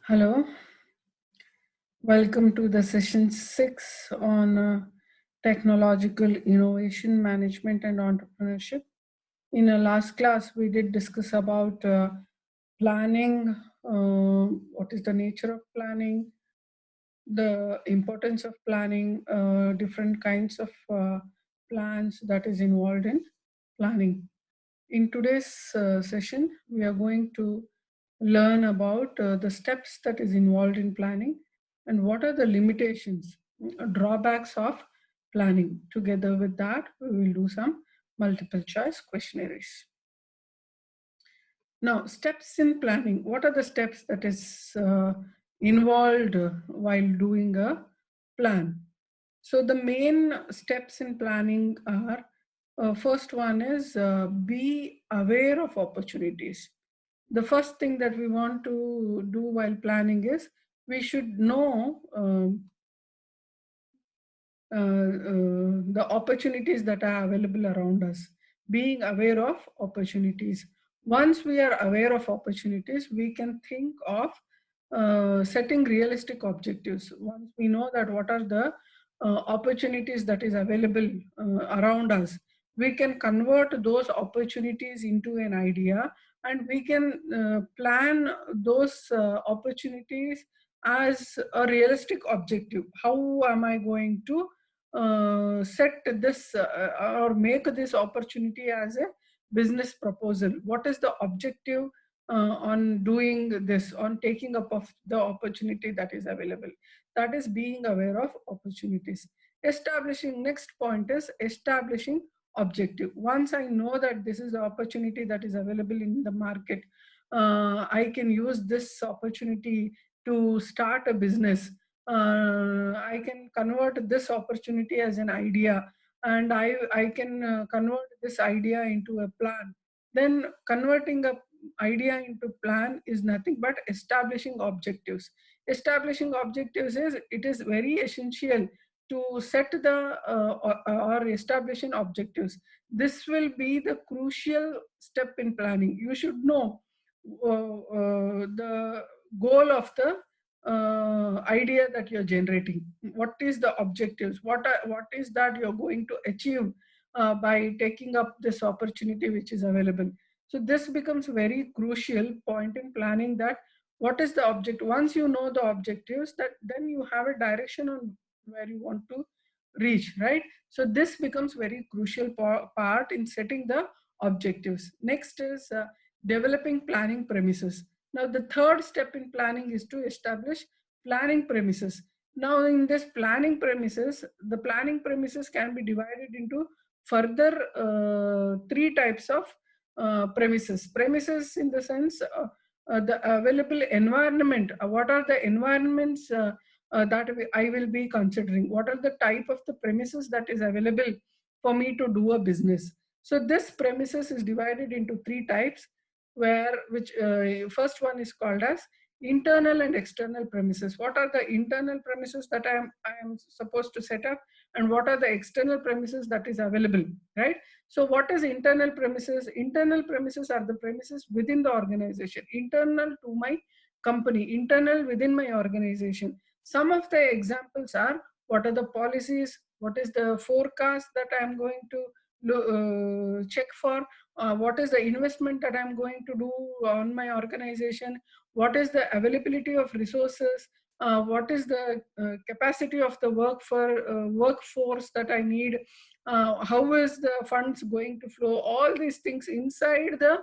Hello, welcome to the session 6 on technological innovation management and entrepreneurship. In our last class, we did discuss about planning, what is the nature of planning, the importance of planning, different kinds of plans that is involved in planning. In today's session, we are going to learn about the steps that is involved in planning and what are the limitations, drawbacks of planning. Together with that, we will do some multiple choice questionnaires. Now, steps in planning. What are the steps that is involved while doing a plan? So the main steps in planning are, first one is be aware of opportunities. The first thing that we want to do while planning is we should know the opportunities that are available around us, being aware of opportunities. Once we are aware of opportunities, we can think of setting realistic objectives. Once we know that what are the opportunities that is available around us, we can convert those opportunities into an idea, and we can plan those opportunities as a realistic objective. How am I going to set this or make this opportunity as a business proposal? What is the objective on doing this, on taking up of the opportunity that is available? That is being aware of opportunities. Establishing, next point is establishing objective. Once I know that this is the opportunity that is available in the market, I can use this opportunity to start a business. I can convert this opportunity as an idea, and I can convert this idea into a plan. Then converting a idea into plan is nothing but establishing objectives. Establishing objectives is, it is very essential to set the or establishing objectives. This will be the crucial step in planning. You should know the goal of the idea that you're generating. What is the objectives? What is that you're going to achieve by taking up this opportunity which is available? So this becomes very crucial point in planning, that what is the object. Once you know the objectives, that then you have a direction on where you want to reach, right? So this becomes very crucial part in setting the objectives. Next is developing planning premises. Now, the third step in planning is to establish planning premises. Now, in this planning premises, the planning premises can be divided into further three types of premises. Premises in the sense the available environment. What are the environments that I will be considering? What are the type of the premises that is available for me to do a business? So this premises is divided into three types, where which first one is called as internal and external premises. What are the internal premises that I am supposed to set up, and what are the external premises that is available, right? So what is internal premises? Internal premises are the premises within the organization, internal to my company, internal within my organization. Some of the examples are, what are the policies, what is the forecast that I am going to check for, what is the investment that I'm going to do on my organization, what is the availability of resources, what is the capacity of the workforce that I need, how is the funds going to flow, all these things inside the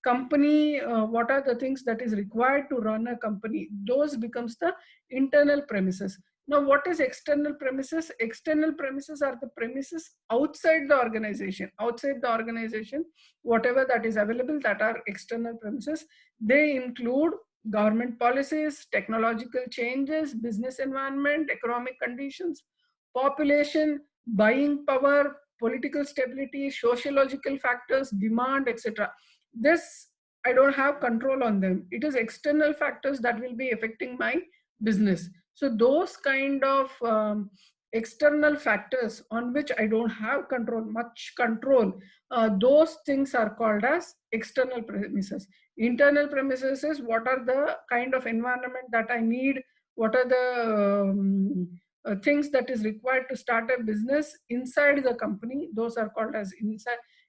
company, what are the things that is required to run a company, those becomes the internal premises. Now, what is external premises? External premises are the premises outside the organization. Outside the organization, whatever that is available, that are external premises. They include government policies, technological changes, business environment, economic conditions, population, buying power, political stability, sociological factors, demand, etc. This, I don't have control on them. It is external factors that will be affecting my business. So those kind of external factors on which I don't have much control, those things are called as external premises. Internal premises is what are the kind of environment that I need, what are the things that is required to start a business inside the company. Those are called as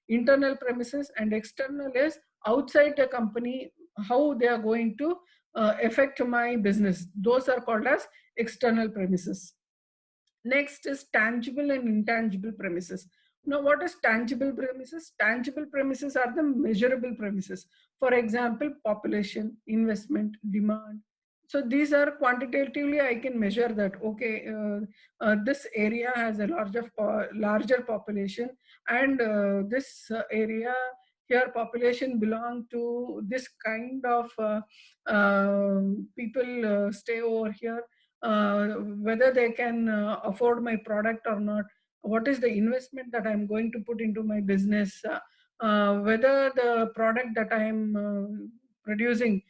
internal premises. And external is outside the company, how they are going to affect my business. Those are called as external premises. Next is tangible and intangible premises. Now, what is tangible premises? Tangible premises are the measurable premises. For example, population, investment, demand. So these are quantitatively, I can measure that, okay, this area has a larger population, and this area here population belong to this kind of people stay over here, whether they can afford my product or not, what is the investment that I'm going to put into my business, whether the product that I'm producing,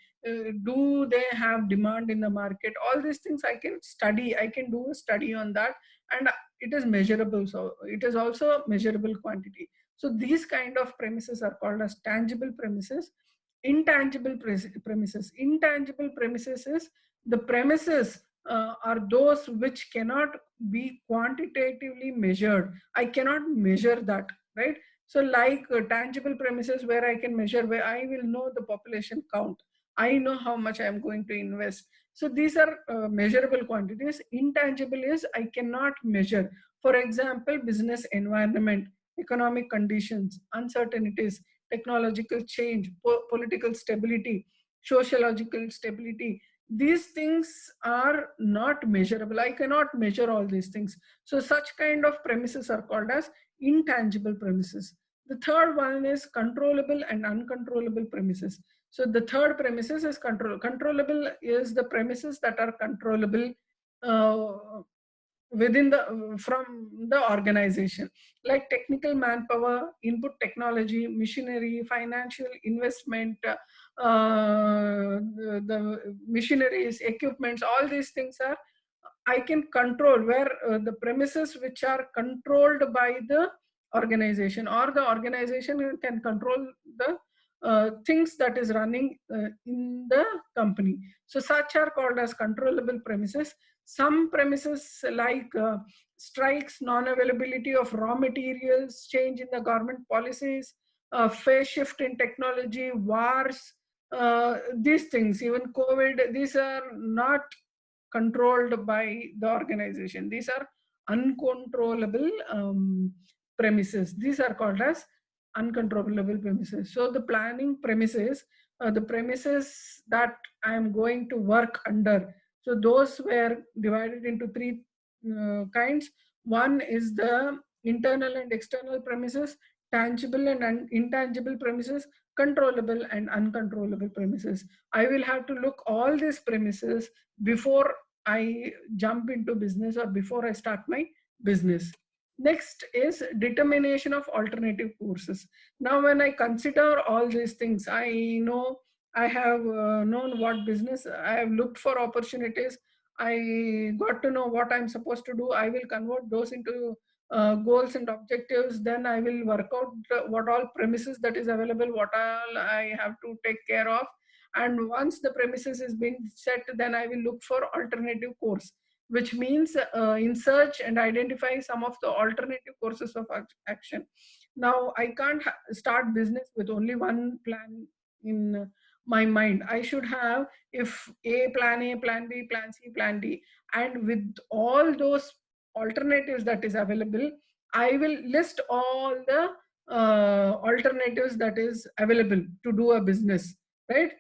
do they have demand in the market. All these things I can study, I can do a study on that, and it is measurable. So it is also measurable quantity. So these kind of premises are called as tangible premises. Intangible premises. Intangible premises is the premises are those which cannot be quantitatively measured. I cannot measure that, right? So like tangible premises where I can measure, where I will know the population count, I know how much I am going to invest. So these are measurable quantities. Intangible is I cannot measure. For example, business environment, economic conditions, uncertainties, technological change, political stability, sociological stability. These things are not measurable. I cannot measure all these things. So such kind of premises are called as intangible premises. The third one is controllable and uncontrollable premises. So the third premises is controllable is the premises that are controllable uh, within the from the organization, like technical manpower, input technology, machinery, financial investment, the machineries, equipments, all these things are I can control, where the premises which are controlled by the organization, or the organization can control the things that is running in the company. So such are called as controllable premises. Some premises like strikes, non-availability of raw materials, change in the government policies, phase shift in technology, wars, these things, even COVID, these are not controlled by the organization. These are uncontrollable premises. These are called as uncontrollable premises. So the planning premises, the premises that I am going to work under. So those were divided into three kinds. One is the internal and external premises, tangible and intangible premises, controllable and uncontrollable premises. I will have to look all these premises before I jump into business or before I start my business. Next is determination of alternative courses. Now, when I consider all these things, I know I have known what business, I have looked for opportunities, I got to know what I'm supposed to do. I will convert those into goals and objectives. Then I will work out what all premises that is available, what all I have to take care of. And once the premises is being set, then I will look for alternative course, which means in search and identify some of the alternative courses of action. Now I can't start business with only one plan in my mind. I should have, if A, plan B, plan C, plan D, and with all those alternatives that is available, I will list all the alternatives that is available to do a business, right?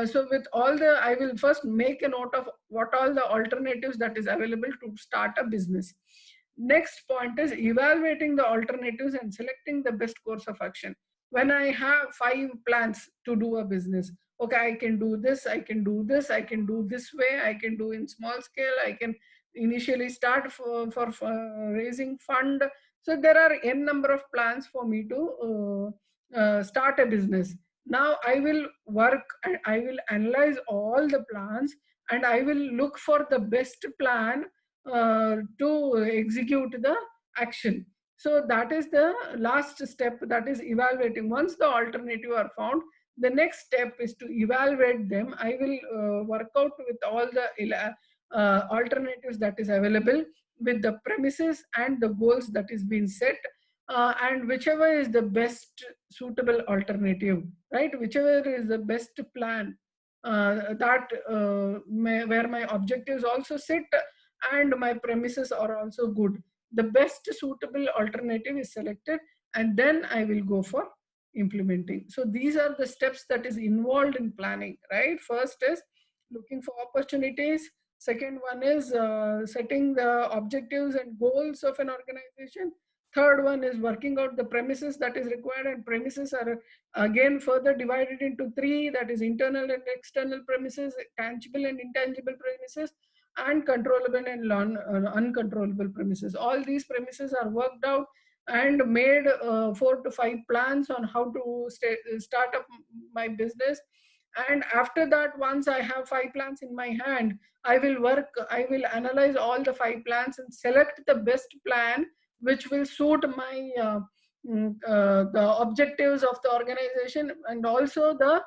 So with all the, I will first make a note of what all the alternatives that is available to start a business. Next point is evaluating the alternatives and selecting the best course of action. When I have 5 plans to do a business, okay, I can do this, I can do this, I can do this way, I can do in small scale, I can initially start for raising fund. So there are n number of plans for me to start a business. Now I will work and I will analyze all the plans, and I will look for the best plan to execute the action. So that is the last step, that is evaluating. Once the alternative are found, the next step is to evaluate them. I will work out with all the alternatives that is available, with the premises and the goals that is being set, and whichever is the best suitable alternative, right? Whichever is the best plan, where my objectives also set and my premises are also good. The best suitable alternative is selected, and then I will go for implementing. So these are the steps that is involved in planning, right? First is looking for opportunities. Second one is setting the objectives and goals of an organization. Third one is working out the premises that is required, and premises are again further divided into three, that is internal and external premises, tangible and intangible premises, and controllable and uncontrollable premises. All these premises are worked out and made 4 to 5 plans on how to start up my business. And after that, once I have 5 plans in my hand, I will analyze all the 5 plans and select the best plan which will suit my the objectives of the organization, and also the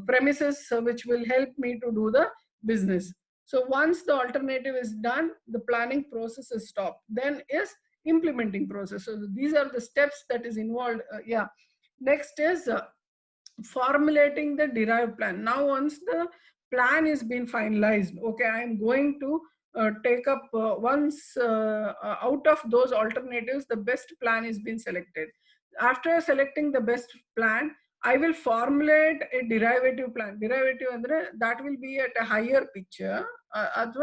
premises which will help me to do the business. So once the alternative is done, the planning process is stopped. Then is implementing process. So these are the steps that is involved. Yeah. Next is formulating the derived plan. Now, once the plan is been finalized, okay, I am going to take up once out of those alternatives, the best plan is been selected. After selecting the best plan, I will formulate a derivative plan. Derivative andre that will be at a higher picture, that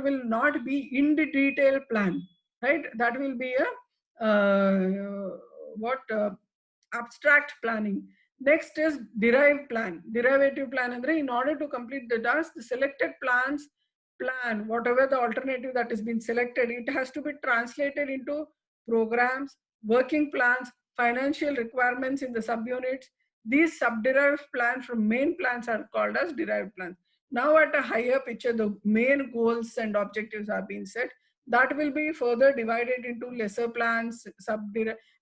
will not be in the detail plan, right? That will be a what abstract planning. Next is derived plan. Derivative plan andre, in order to complete the task, the selected plan, whatever the alternative that has been selected, it has to be translated into programs, working plans, financial requirements in the subunits. These sub-derived plans from main plans are called as derived plans. Now at a higher picture, the main goals and objectives are being set. That will be further divided into lesser plans,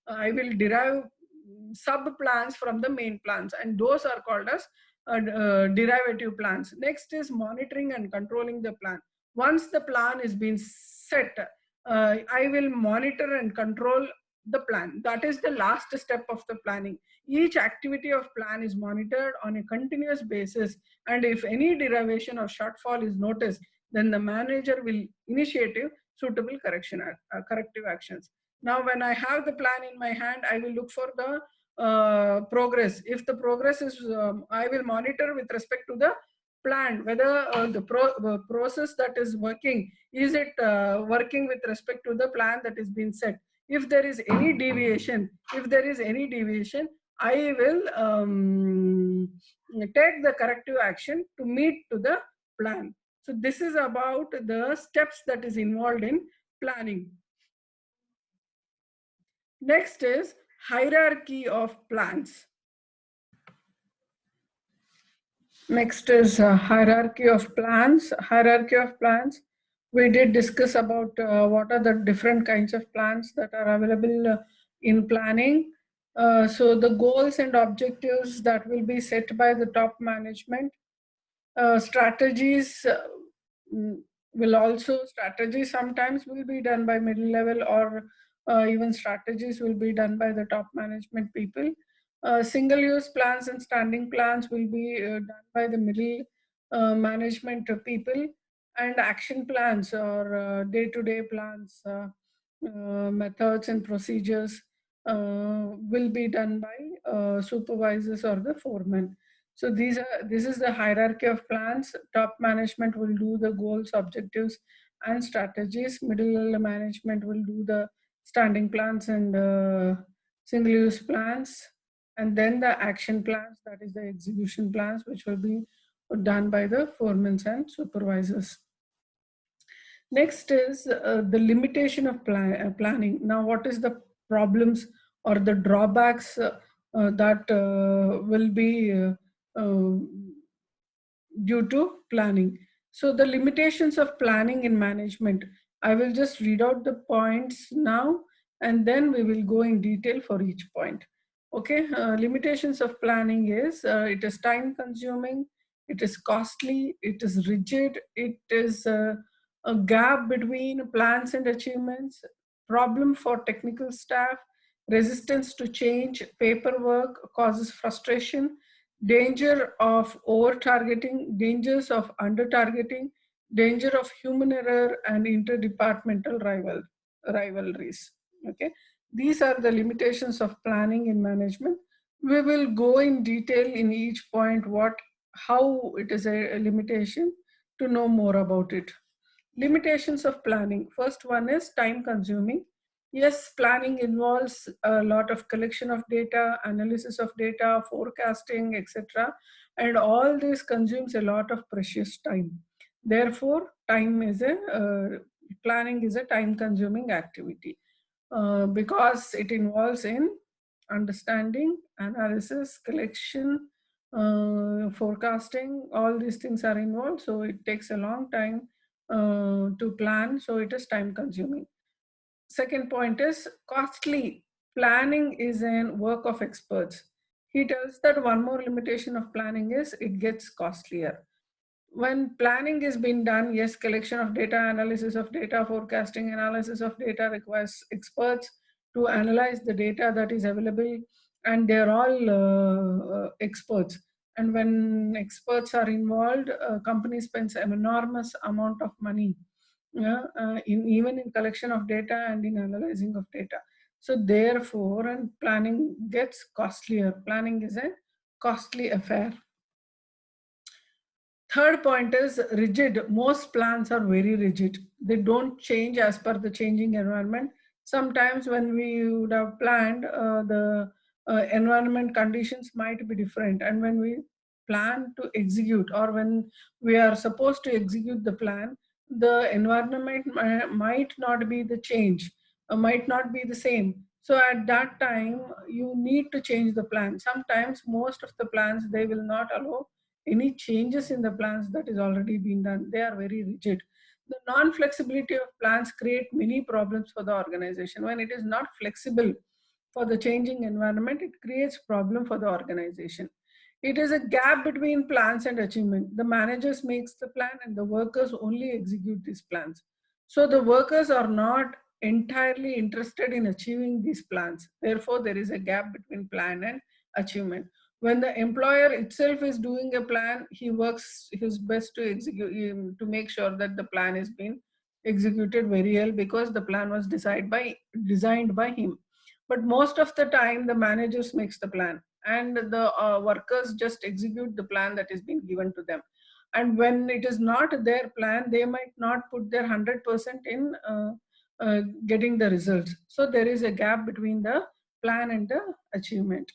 I will derive sub plans from the main plans, and those are called as derivative plans. Next is monitoring and controlling the plan. Once the plan is being set, I will monitor and control the plan. That is the last step of the planning. Each activity of plan is monitored on a continuous basis, and if any derivation or shortfall is noticed, then the manager will initiate suitable corrective actions. Now, when I have the plan in my hand, I will look for the progress. If the progress is, I will monitor with respect to the plan, whether the process that is working, is it working with respect to the plan that is being set. If there is any deviation, I will take the corrective action to meet to the plan. So this is about the steps that is involved in planning. Next is hierarchy of plans. Next is hierarchy of plans. Hierarchy of plans. We did discuss about what are the different kinds of plans that are available in planning. So the goals and objectives that will be set by the top management. Strategies strategies sometimes will be done by middle level, or even strategies will be done by the top management people. Single-use plans and standing plans will be done by the middle management people, and action plans or day-to-day plans, methods and procedures will be done by supervisors or the foremen. So this is the hierarchy of plans. Top management will do the goals, objectives, and strategies. Middle management will do the standing plans and single-use plans, and then the action plans, that is the execution plans, which will be done by the foremen and supervisors. Next is the limitation of planning. Now, what is the problems or the drawbacks that will be due to planning? So the limitations of planning and management, I will just read out the points now, and then we will go in detail for each point. Okay, limitations of planning is it is time consuming, it is costly, it is rigid, it is a gap between plans and achievements, problem for technical staff, resistance to change, paperwork causes frustration, danger of over targeting, dangers of under targeting, danger of human error, and interdepartmental rivalries. Okay, these are the limitations of planning and management. We will go in detail in each point how it is a limitation to know more about it. Limitations of planning. First one is time consuming. Yes, planning involves a lot of collection of data, analysis of data, forecasting, etc. And all this consumes a lot of precious time. Therefore, planning is a time consuming activity because it involves in understanding, analysis, collection, forecasting, all these things are involved. So it takes a long time to plan. So it is time consuming. Second point is costly. Planning is a work of experts. He tells that one more limitation of planning is it gets costlier. When planning is being done, yes, collection of data, analysis of data, forecasting, analysis of data requires experts to analyze the data that is available, and they're all experts. And when experts are involved, a company spends an enormous amount of money, even in collection of data and in analyzing of data. So therefore, and planning gets costlier. Planning is a costly affair. Third point is rigid. Most plans are very rigid. They don't change as per the changing environment. Sometimes when we would have planned, the environment conditions might be different. And when we plan to execute, or when we are supposed to execute the plan, the environment might not be the change, might not be the same. So at that time, you need to change the plan. Sometimes most of the plans, they will not allow any changes in the plans that is already been done. They are very rigid. The non-flexibility of plans create many problems for the organization. When it is not flexible for the changing environment, it creates problem for the organization. It is a gap between plans and achievement. The managers makes the plan and the workers only execute these plans. So the workers are not entirely interested in achieving these plans. Therefore, there is a gap between plan and achievement. When the employer itself is doing a plan, he works his best to execute, to make sure that the plan is being executed very well, because the plan was designed by him. But most of the time, the managers makes the plan, and the workers just execute the plan that is being given to them. And when it is not their plan, they might not put their 100% in getting the results. So there is a gap between the plan and the achievement.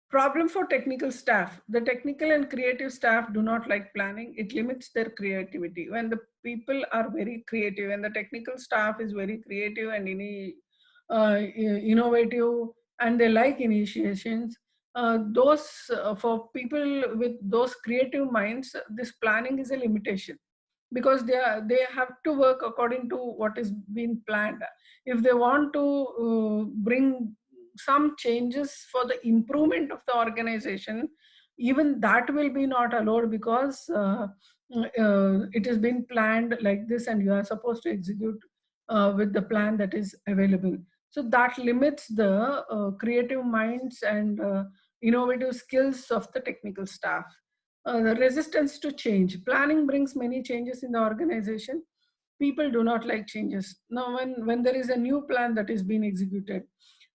Problem for technical staff. The technical and creative staff do not like planning. It limits their creativity. When the people are very creative and the technical staff is very creative and innovative, and they like initiations, for people with those creative minds, this planning is a limitation, because they have to work according to what is being planned. If they want to bring some changes for the improvement of the organization, even that will be not allowed, because it has been planned like this and you are supposed to execute with the plan that is available. So that limits the creative minds and innovative skills of the technical staff. The resistance to change. Planning brings many changes in the organization. People do not like changes. Now, when there is a new plan that is being executed,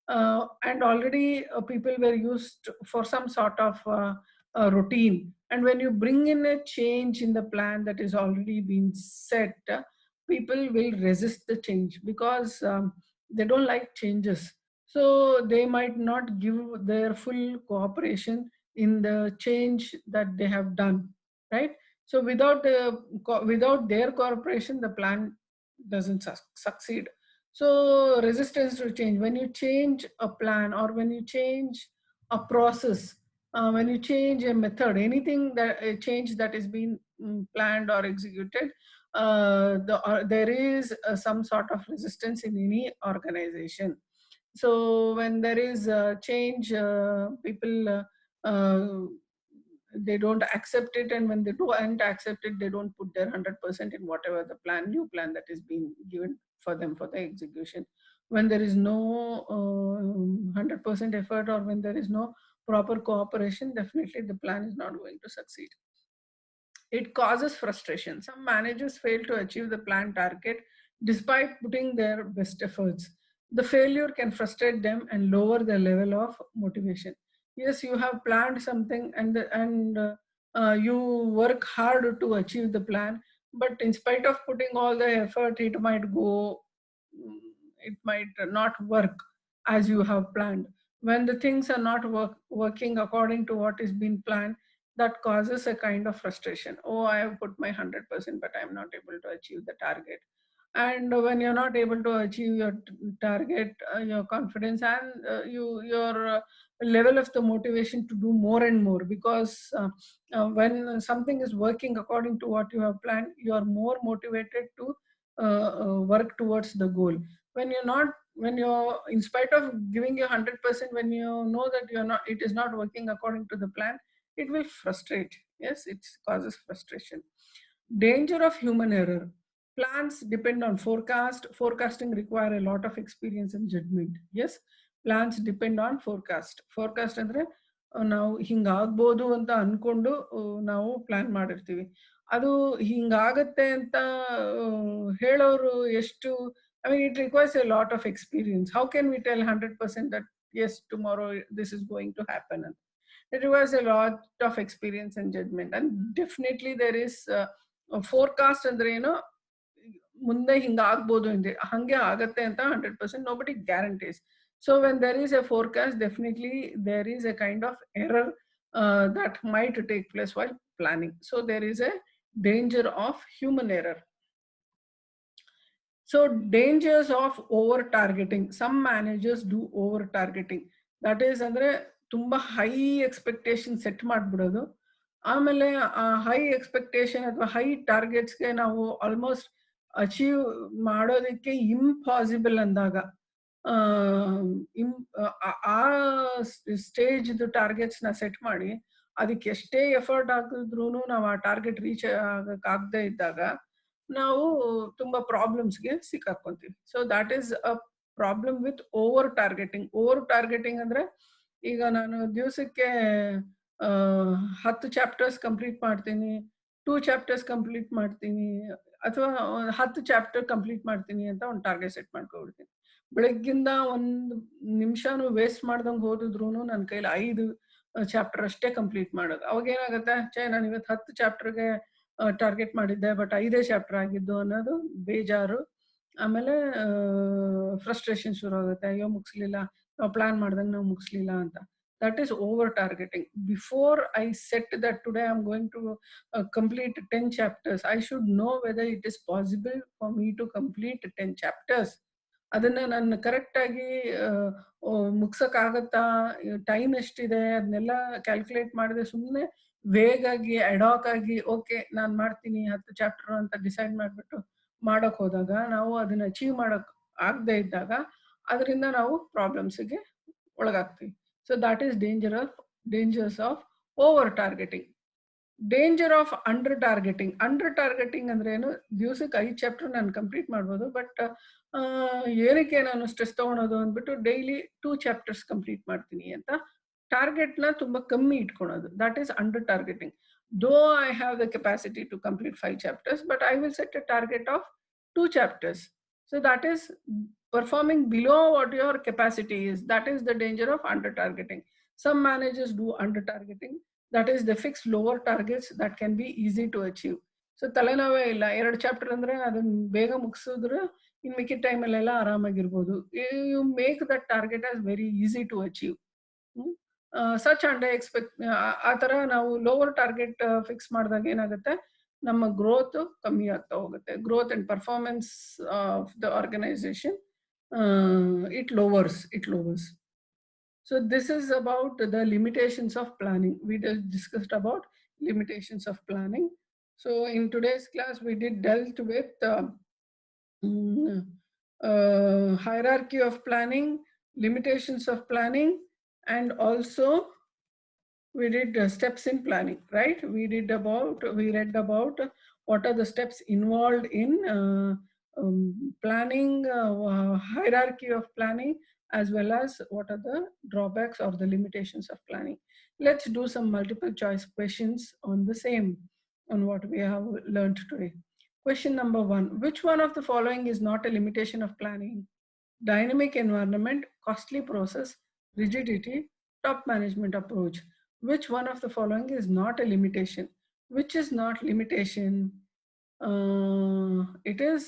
and already people were used for some sort of routine, and when you bring in a change in the plan that is already been set, people will resist the change, because they don't like changes. So they might not give their full cooperation in the change that they have done, right? So without their cooperation, the plan doesn't succeed. So resistance to change. When you change a plan or when you change a process, when you change a method, anything that a change that is being planned or executed, there is some sort of resistance in any organization. So when there is a change, people they don't accept it, and when they don't accept it, they don't put their 100% in whatever the new plan that is being given for them for the execution. When there is no 100% effort, or when there is no proper cooperation, definitely the plan is not going to succeed. It causes frustration. Some managers fail to achieve the planned target despite putting their best efforts. The failure can frustrate them and lower their level of motivation. Yes, you have planned something, and you work hard to achieve the plan, but in spite of putting all the effort, it might not work as you have planned. When the things are not working according to what is being planned, that causes a kind of frustration. Oh, I have put my 100%, but I'm not able to achieve the target. And when you're not able to achieve your target, your confidence and your level of the motivation to do more and more, because when something is working according to what you have planned, you are more motivated to work towards the goal. When you're in spite of giving you 100%, when you know that it is not working according to the plan, it will frustrate. Yes, it causes frustration. Danger of human error. Plans depend on forecast. Forecasting require a lot of experience and judgment. Yes, plans depend on forecast. Forecast ಅಂದ್ರೆ ನಾವು ಹಿಂಗಾಗ್ಬೋದು ಅಂತ ಅನ್ಕೊಂಡು ನಾವು plan ಮಾಡಿರ್ತೀವಿ. ಅದು ಹಿಂಗಾಗತ್ತೆ ಅಂತ ಹೇಳೋರು ಎಷ್ಟು, I mean, it requires a lot of experience. How can we tell 100% that yes, tomorrow this is going to happen? It requires a lot of experience and judgment. And definitely there is a forecast ಅಂದ್ರೆ ಏನು, ಮುಂದೆ ಹಿಂಗಾಗ್ಬೋದು ಅಂದ್ರೆ ಹಂಗೆ ಆಗತ್ತೆ ಅಂತ 100% nobody guarantees. So when there is a forecast, definitely there is a kind of error that might take place while planning. So there is a danger of human error. So dangers of over targeting. Some managers do over targeting. That is ಅಂದ್ರೆ ತುಂಬಾ high expectation set ಮಾಡ್ಬಿಡೋದು. ಆಮೇಲೆ ಆ high expectation ಅಥವಾ high ಟಾರ್ಗೆಟ್ಸ್ಗೆ ನಾವು almost achieve ಮಾಡೋದಕ್ಕೆ impossible ಅಂದಾಗ, ಆ stage ಟಾರ್ಗೆಟ್ಸ್ನ set ಮಾಡಿ ಅದಕ್ಕೆ ಎಷ್ಟೇ ಎಫರ್ಟ್ ಹಾಕಿದ್ರು ನಾವು ಆ ಟಾರ್ಗೆಟ್ ರೀಚ್ ಆಗಕ್ಕಾಗದೇ ಇದ್ದಾಗ ನಾವು ತುಂಬಾ ಪ್ರಾಬ್ಲಮ್ಸ್ಗೆ ಸಿಕ್ಕಾಕೊಂತೀವಿ. So that is a problem with over targeting. Over targeting ಅಂದ್ರೆ, ಈಗ ನಾನು ದಿವಸಕ್ಕೆ 10 ಚಾಪ್ಟರ್ಸ್ ಕಂಪ್ಲೀಟ್ ಮಾಡ್ತೀನಿ, 2 ಚಾಪ್ಟರ್ಸ್ ಕಂಪ್ಲೀಟ್ ಮಾಡ್ತೀನಿ, ಅಥವಾ 10 ಚಾಪ್ಟರ್ ಕಂಪ್ಲೀಟ್ ಮಾಡ್ತೀನಿ ಅಂತ ಒಂದು ಟಾರ್ಗೆಟ್ ಸೆಟ್ ಮಾಡ್ಕೊಬಿಡ್ತೀನಿ. ಬೆಳಗ್ಗಿಂದ ಒಂದು ನಿಮಿಷನೂ ವೇಸ್ಟ್ ಮಾಡ್ದಂಗೆ ಹೋದಿದ್ರು ನನ್ನ ಕೈಲಿ 5 ಚಾಪ್ಟರ್ ಅಷ್ಟೇ ಕಂಪ್ಲೀಟ್ ಮಾಡೋದು. ಅವಾಗ ಏನಾಗುತ್ತೆ, ನಾನು ಇವತ್ತು 10 ಚಾಪ್ಟರ್ಗೆ ಟಾರ್ಗೆಟ್ ಮಾಡಿದ್ದೆ, ಬಟ್ 5 ಚಾಪ್ಟರ್ ಆಗಿದ್ದು ಅನ್ನೋದು ಬೇಜಾರು. ಆಮೇಲೆ ಫ್ರಸ್ಟ್ರೇಷನ್ ಶುರು ಆಗುತ್ತೆ. ಅಯ್ಯೋ ಮುಗಿಸ್ಲಿಲ್ಲ, ನಾವು ಪ್ಲಾನ್ ಮಾಡ್ದಂಗೆ ನಾವು ಮುಗಿಸ್ಲಿಲ್ಲ ಅಂತ. That is over targeting. Before I set that today I'm going to complete 10 chapters, I should know whether it is possible for me to complete 10 chapters. ಅದನ್ನ ನಾನು ಕರೆಕ್ಟಾಗಿ ಮುಗ್ಸಕ್ಕಾಗತ್ತಾ, ಟೈಮ್ ಎಷ್ಟಿದೆ ಅದನ್ನೆಲ್ಲ ಕ್ಯಾಲ್ಕುಲೇಟ್ ಮಾಡಿದೆ. ಸುಮ್ಮನೆ ವೇಗಾಗಿ ಅಡಾಕ್ ಆಗಿ ಓಕೆ ನಾನು ಮಾಡ್ತೀನಿ 10 ಚಾಪ್ಟರ್ ಅಂತ ಡಿಸೈಡ್ ಮಾಡಿಬಿಟ್ಟು ಮಾಡಕ್ ಹೋದಾಗ, ನಾವು ಅದನ್ನ ಅಚೀವ್ ಮಾಡಕ್ ಆಗದೆ ಇದ್ದಾಗ ಅದರಿಂದ ನಾವು ಪ್ರಾಬ್ಲಮ್ಸ್ಗೆ ಒಳಗಾಗ್ತೀವಿ. So that is dangers of over targeting. Danger of under targeting. Under targeting ಅಂದ್ರೆ ಏನು, ದಿವಸಕ್ಕೆ 5 ಚಾಪ್ಟರ್ ನಾನು ಕಂಪ್ಲೀಟ್ ಮಾಡ್ಬೋದು, ಬಟ್ ಏನಕ್ಕೆ ನಾನು ಸ್ಟ್ರೆಸ್ ತಗೊಳೋದು ಅಂದ್ಬಿಟ್ಟು ಡೈಲಿ 2 ಚಾಪ್ಟರ್ಸ್ ಕಂಪ್ಲೀಟ್ ಮಾಡ್ತೀನಿ ಅಂತ ಟಾರ್ಗೆಟ್ನ ತುಂಬಾ ಕಮ್ಮಿ ಇಟ್ಕೊಳೋದು. That is under targeting. Though I have the capacity to complete 5 chapters, but I will set a target of 2 chapters. So that is performing below what your capacity is. That is the danger of under targeting. Some managers do under targeting. That is, they fix lower targets that can be easy to achieve. So ತಲೆನೋವೇ ಇಲ್ಲ, 2 chapter ಅಂದ್ರೆ ಅದನ್ನ ಬೇಗ ಮುಗಿಸಿದ್ರೆ ಇನ್ ಮಿಕ್ಕಿದ ಟೈಮಲ್ಲೆಲ್ಲ ಆರಾಮಾಗಿರ್ಬೋದು. You make that target as very easy to achieve. Such under ಆ ಥರ ನಾವು ಲೋವರ್ ಟಾರ್ಗೆಟ್ ಫಿಕ್ಸ್ ಮಾಡಿದಾಗ ಏನಾಗುತ್ತೆ, ನಮ್ಮ ಗ್ರೋತ್ ಕಮ್ಮಿ ಆಗ್ತಾ ಹೋಗುತ್ತೆ. Growth and performance of the organisation it lowers. So this is about the limitations of planning. We just discussed about limitations of planning. So in today's class, we did dealt with mm, hierarchy of planning, limitations of planning, and also we did steps in planning, right? We read about what are the steps involved in planning, hierarchy of planning, as well as what are the drawbacks or the limitations of planning. Let's do some multiple choice questions on the same, on what we have learned today. Question number 1: which one of the following is not a limitation of planning? Dynamic environment, costly process, rigidity, top management approach. Which one of the following is not a limitation? Which is not limitation? It is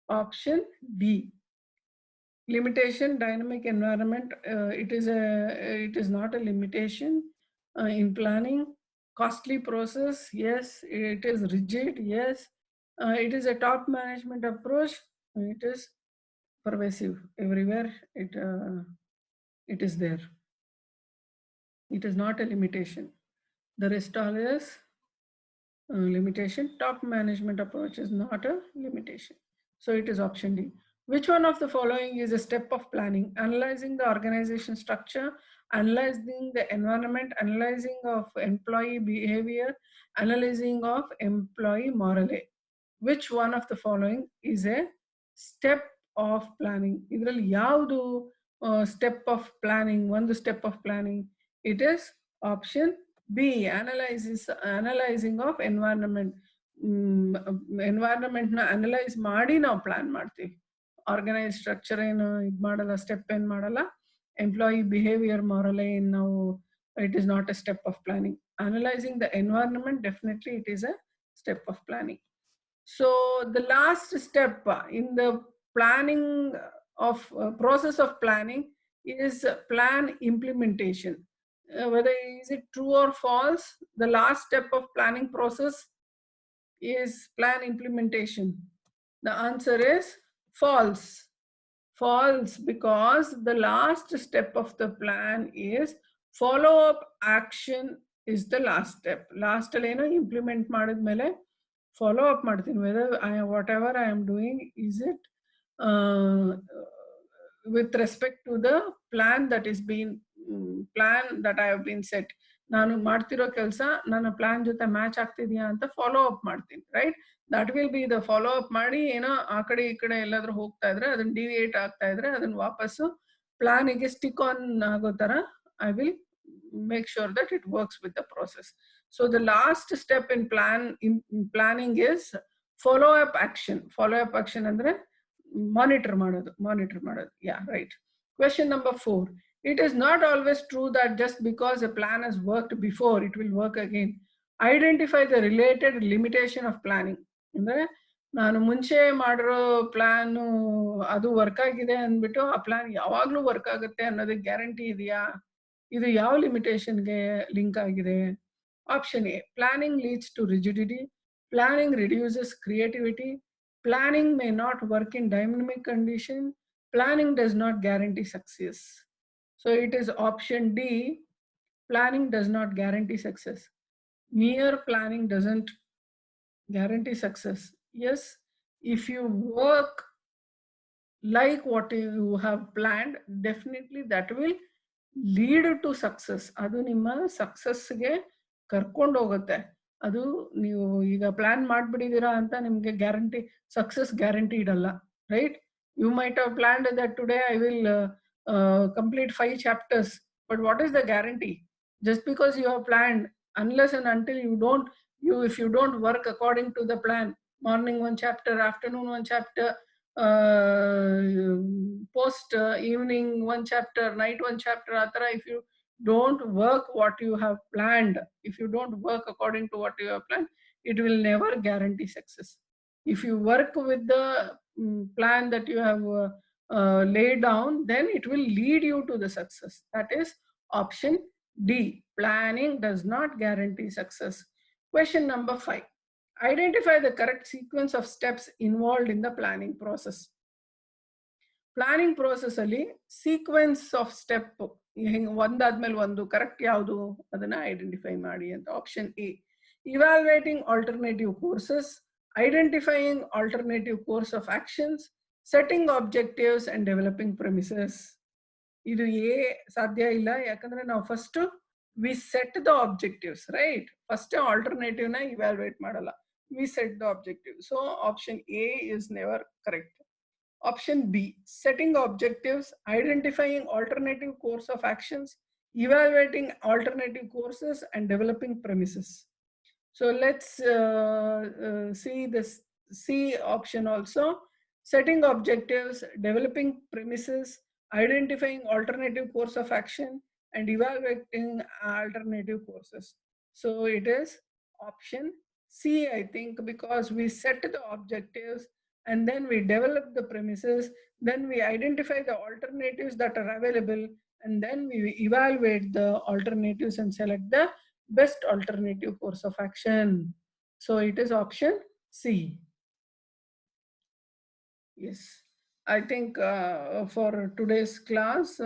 option D. Limitation, dynamic environment. It is not a limitation in planning. Costly process, yes. It is rigid, yes. It is a top management approach. It is pervasive everywhere. It is there. It is not a limitation. The rest all is limitation. Top management approach is not a limitation. So it is option D. Which one of the following is a step of planning? Analyzing the organization structure, analyzing the environment, analyzing of employee behavior, analyzing of employee morale. Which one of the following is a step of planning? ಇದರಲ್ಲಿ ಯಾವುದು step of planning, ಒಂದು step of planning? It is option B, analyzing of environment. Environment ನ analyse ಮಾಡಿ ನಾವು plan ಮಾಡ್ತೀವಿ. Organise structure ಏನು ಇದು ಮಾಡಲ್ಲ, ಸ್ಟೆಪ್ ಏನು ಮಾಡಲ್ಲ. ಎಂಪ್ಲಾಯಿ ಬಿಹೇವಿಯರ್ ಮಾರಲ್ಲ ಏನು ನಾವು, it is not a step of planning. Analyzing the environment, definitely it is a step of planning. So the last step in the planning of process of planning is plan implementation. Whether is it true or false, the last step of planning process is plan implementation. The answer is false. False, because the last step of the plan is follow up action is the last step. Last aleno implement madidmele follow up ಮಾಡ್ತೀನಿ, whether whatever I am doing, is it with respect to the plan that is being plan that I have been set. ನಾನು ಮಾಡ್ತಿರೋ ಕೆಲಸ ನನ್ನ plan ಜೊತೆ match ಆಗ್ತಿದ್ಯಾ ಅಂತ follow up ಮಾಡ್ತೀನಿ, right? That will be the follow up ಮಾಡಿ ಏನೋ ಆ ಕಡೆ ಈ ಕಡೆ ಎಲ್ಲಾದ್ರೂ ಹೋಗ್ತಾ ಇದ್ರೆ, ಅದನ್ನ ಡಿವಿಯೇಟ್ ಆಗ್ತಾ ಇದ್ರೆ ಅದನ್ನ ವಾಪಸ್ಸು ಪ್ಲಾನಿಗೆ ಸ್ಟಿಕ್ ಆನ್ ಆಗೋ ತರ I will make sure that it works with the process. So the last step in planning is follow up action. Follow up action andre monitor ಮಾಡೋದು. Yeah, right. Question number 4: it is not always true that just because a plan has worked before it will work again. Identify the related limitation of planning. ಅಂದ್ರೆ ನಾನು ಮುಂಚೆ ಮಾಡಿರೋ plan ಅದು work ಆಗಿದೆ ಅಂದ್ಬಿಟ್ಟು ಆ plan ಯಾವಾಗ್ಲೂ ವರ್ಕ್ ಆಗುತ್ತೆ ಅನ್ನೋದಕ್ಕೆ ಗ್ಯಾರಂಟಿ ಇದೆಯಾ? ಇದು ಯಾವ ಲಿಮಿಟೇಷನ್ಗೆ ಲಿಂಕ್ ಆಗಿದೆ? Option A, planning leads to rigidity, planning reduces creativity, planning may not work in dynamic condition, planning does not guarantee success. So it is option D, planning does not guarantee success. Mere planning doesn't guarantee success. Yes, if you work like what you have planned, definitely that will lead to success. ಅದು ನಿಮ್ಮ ಸಕ್ಸಸ್ಗೆ ಕರ್ಕೊಂಡು ಹೋಗುತ್ತೆ. ಅದು ನೀವು ಈಗ plan ಮಾಡ್ಬಿಟ್ಟಿದ್ದೀರಾ ಅಂತ ನಿಮಗೆ ಗ್ಯಾರಂಟಿ, ಸಕ್ಸಸ್ ಗ್ಯಾರಂಟಿ ಇಡಲ್ಲ, right? You might have planned that today I will complete 5 chapters, but what is the guarantee? Just because you have planned, unless and until if you don't work according to the plan, morning 1 chapter, afternoon 1 chapter, post evening 1 chapter, night 1 chapter, atara, if you don't work what you have planned, if you don't work according to what you have planned, it will never guarantee success. If you work with the plan that you have laid down, then it will lead you to the success. That is option D, planning does not guarantee success. Question number 5: identify the correct sequence of steps involved in the planning process. Planning process ಅಲ್ಲಿ sequence of step ಹಿಂಗೆ ಒಂದಾದ್ಮೇಲೆ ಒಂದು correct ಯಾವುದು ಅದನ್ನ identify ಮಾಡಿ ಅಂತ. Option A, evaluating alternative courses, identifying alternative course of actions, setting objectives and developing premises. ಇದು A ಸಾಧ್ಯ ಇಲ್ಲ, ಯಾಕಂದ್ರೆ ನಾವು first we set the objectives, right? First alternative ನ ಇವ್ಯಾಲ್ಯುಯೇಟ್ ಮಾಡಲ್ಲ, we set the objective. So option A is never correct. Option B, setting objectives, identifying alternative course of actions, evaluating alternative courses, and developing premises. So let's see this C option also. Setting objectives, developing premises, identifying alternative course of action, and evaluating alternative courses. So it is option C, I think, because we set the objectives and then we develop the premises, then we identify the alternatives that are available, and then we evaluate the alternatives and select the best alternative course of action. So it is option C. Yes, I think for today's class,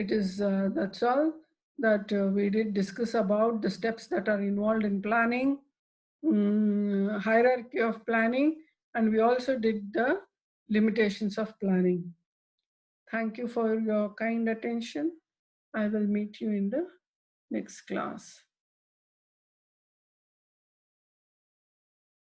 it is that's all that we did discuss about the steps that are involved in planning, hierarchy of planning, and we also did the limitations of planning. Thank you for your kind attention. I will meet you in the next class.